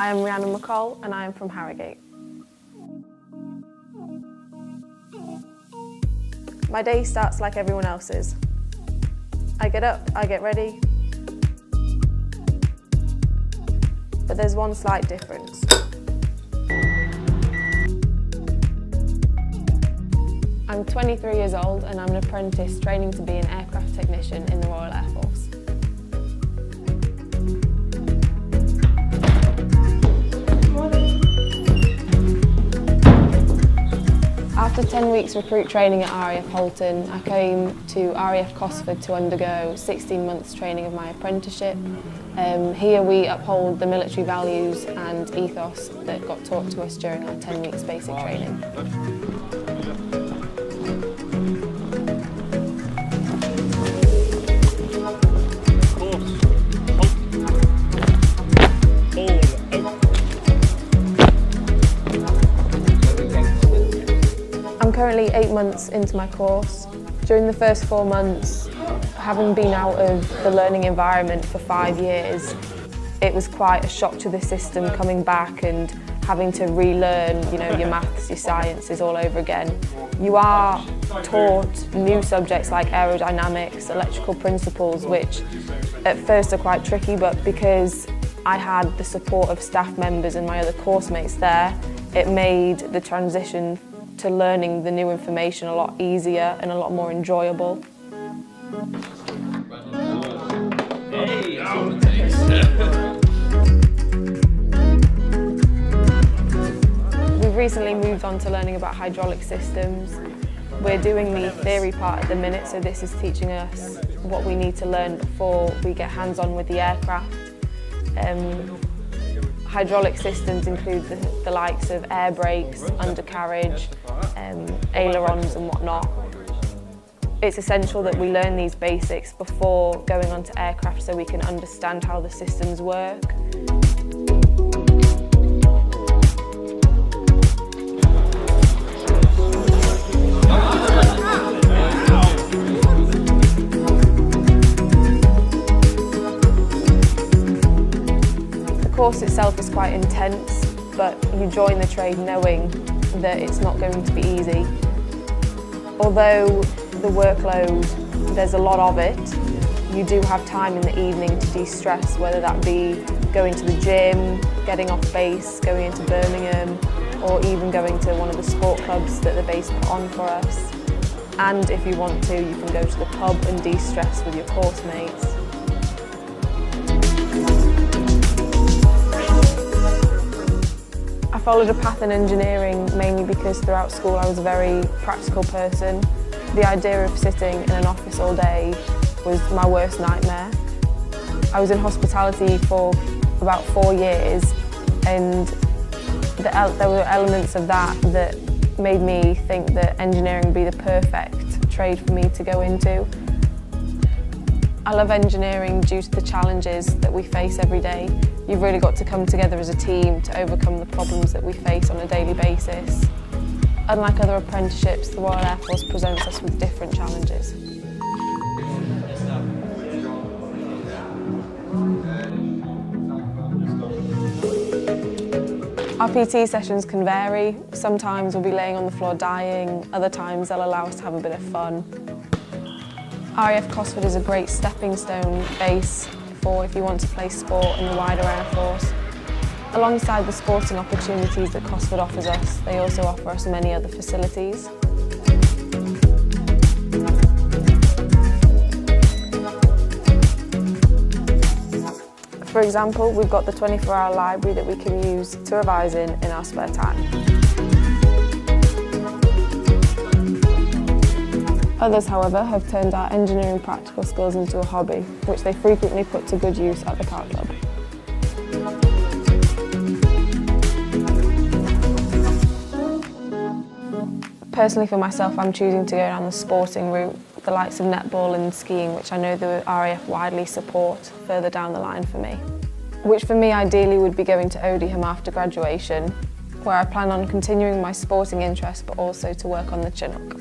I am Rhiannon McCall and I am from Harrogate. My day starts like everyone else's. I get up, I get ready, but there's one slight difference. I'm 23 years old and I'm an apprentice training to be an aircraft technician in the Royal Air Force. After 10 weeks recruit training at RAF Halton, I came to RAF Cosford to undergo 16 months training of my apprenticeship. Here we uphold the military values and ethos that got taught to us during our 10 weeks basic training. I'm currently 8 months into my course. During the first 4 months, having been out of the learning environment for 5 years, it was quite a shock to the system coming back and having to relearn, your maths, your sciences all over again. You are taught new subjects like aerodynamics, electrical principles, which at first are quite tricky, but because I had the support of staff members and my other course mates there, it made the transition to learning the new information a lot easier and a lot more enjoyable. We've recently moved on to learning about hydraulic systems. We're doing the theory part at the minute, so this is teaching us what we need to learn before we get hands-on with the aircraft. Hydraulic systems include the likes of air brakes, undercarriage, ailerons and whatnot. It's essential that we learn these basics before going onto aircraft so we can understand how the systems work. The course itself is quite intense, but you join the trade knowing that it's not going to be easy. Although the workload, there's a lot of it, you do have time in the evening to de-stress, whether that be going to the gym, getting off base, going into Birmingham, or even going to one of the sport clubs that the base put on for us. And if you want to, you can go to the pub and de-stress with your course mates. I followed a path in engineering mainly because throughout school I was a very practical person. The idea of sitting in an office all day was my worst nightmare. I was in hospitality for about 4 years and there were elements of that made me think that engineering would be the perfect trade for me to go into. I love engineering due to the challenges that we face every day. You've really got to come together as a team to overcome the problems that we face on a daily basis. Unlike other apprenticeships, the Royal Air Force presents us with different challenges. Our PT sessions can vary. Sometimes we'll be laying on the floor dying, other times they'll allow us to have a bit of fun. RAF Cosford is a great stepping stone base for if you want to play sport in the wider Air Force. Alongside the sporting opportunities that Cosford offers us, they also offer us many other facilities. For example, we've got the 24-hour library that we can use to revise in our spare time. Others, however, have turned our engineering practical skills into a hobby, which they frequently put to good use at the car club. Personally for myself, I'm choosing to go down the sporting route, the likes of netball and skiing, which I know the RAF widely support further down the line for me. Which for me ideally would be going to Odiham after graduation, where I plan on continuing my sporting interest but also to work on the Chinook.